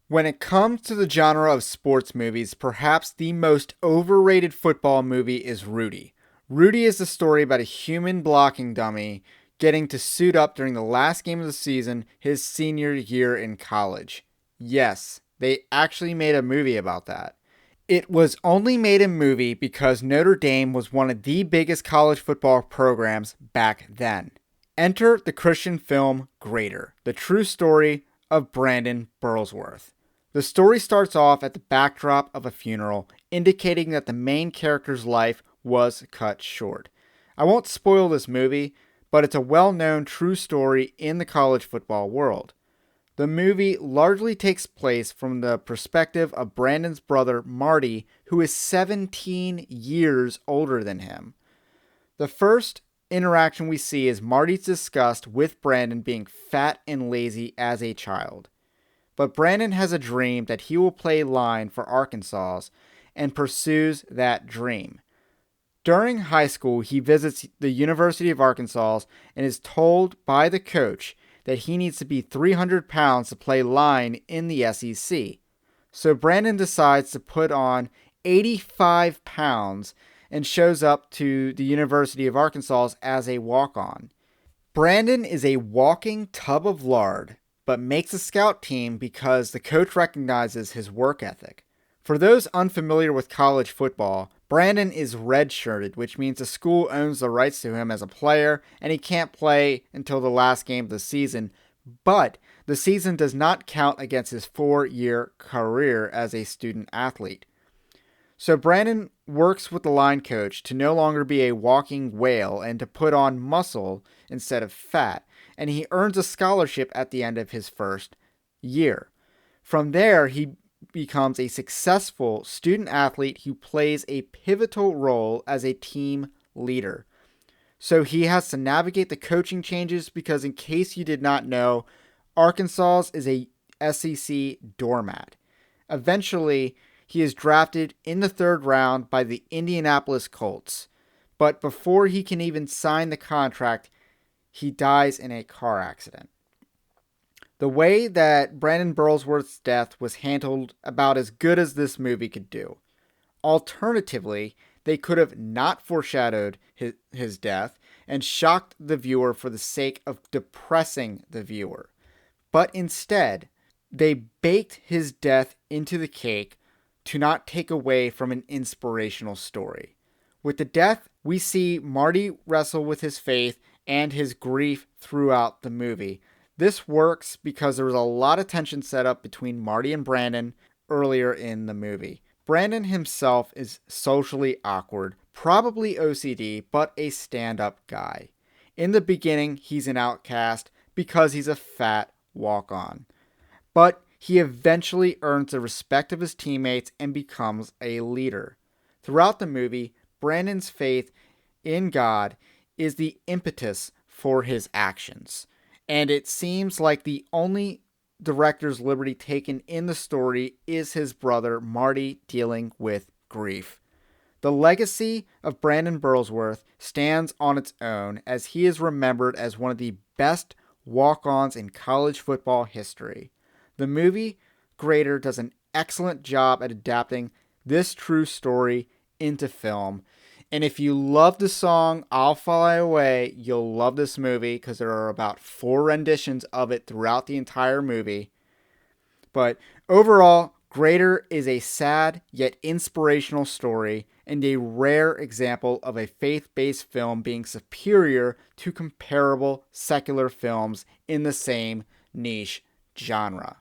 When it comes to the genre of sports movies, perhaps the most overrated football movie is Rudy. Rudy is the story about a human blocking dummy getting to suit up during the last game of the season his senior year in college. Yes, they actually made a movie about that. It was only made a movie because Notre Dame was one of the biggest college football programs back then. Enter the Christian film Greater, the true story of Brandon Burlsworth. The story starts off at the backdrop of a funeral, indicating that the main character's life was cut short. I won't spoil this movie, but it's a well-known true story in the college football world. The movie largely takes place from the perspective of Brandon's brother Marty, who is 17 years older than him. The first interaction we see is Marty's disgust with Brandon being fat and lazy as a child. But Brandon has a dream that he will play line for Arkansas and pursues that dream. During high school, he visits the University of Arkansas and is told by the coach that he needs to be 300 pounds to play line in the SEC. So Brandon decides to put on 85 pounds and shows up to the University of Arkansas as a walk-on. Brandon is a walking tub of lard, but makes a scout team because the coach recognizes his work ethic. For those unfamiliar with college football, Brandon is redshirted, which means the school owns the rights to him as a player, and he can't play until the last game of the season, but the season does not count against his 4-year career as a student athlete. So Brandon works with the line coach to no longer be a walking whale and to put on muscle instead of fat, and he earns a scholarship at the end of his first year. From there, he becomes a successful student athlete who plays a pivotal role as a team leader. So he has to navigate the coaching changes because, in case you did not know, Arkansas is a SEC doormat. Eventually, he is drafted in the third round by the Indianapolis Colts. But before he can even sign the contract, he dies in a car accident. The way that Brandon Burlsworth's death was handled about as good as this movie could do. Alternatively, they could have not foreshadowed his death and shocked the viewer for the sake of depressing the viewer. But instead, they baked his death into the cake to not take away from an inspirational story. With the death, we see Marty wrestle with his faith and his grief throughout the movie. This works because there was a lot of tension set up between Marty and Brandon earlier in the movie. Brandon himself is socially awkward, probably OCD, but a stand-up guy. In the beginning, he's an outcast because he's a fat walk-on. But he eventually earns the respect of his teammates and becomes a leader. Throughout the movie, Brandon's faith in God is the impetus for his actions. And it seems like the only director's liberty taken in the story is his brother Marty dealing with grief. The legacy of Brandon Burlsworth stands on its own as he is remembered as one of the best walk-ons in college football history. The movie Greater does an excellent job at adapting this true story into film. And if you love the song I'll Fly Away, you'll love this movie because there are about 4 renditions of it throughout the entire movie. But overall, Greater is a sad yet inspirational story and a rare example of a faith-based film being superior to comparable secular films in the same niche genre.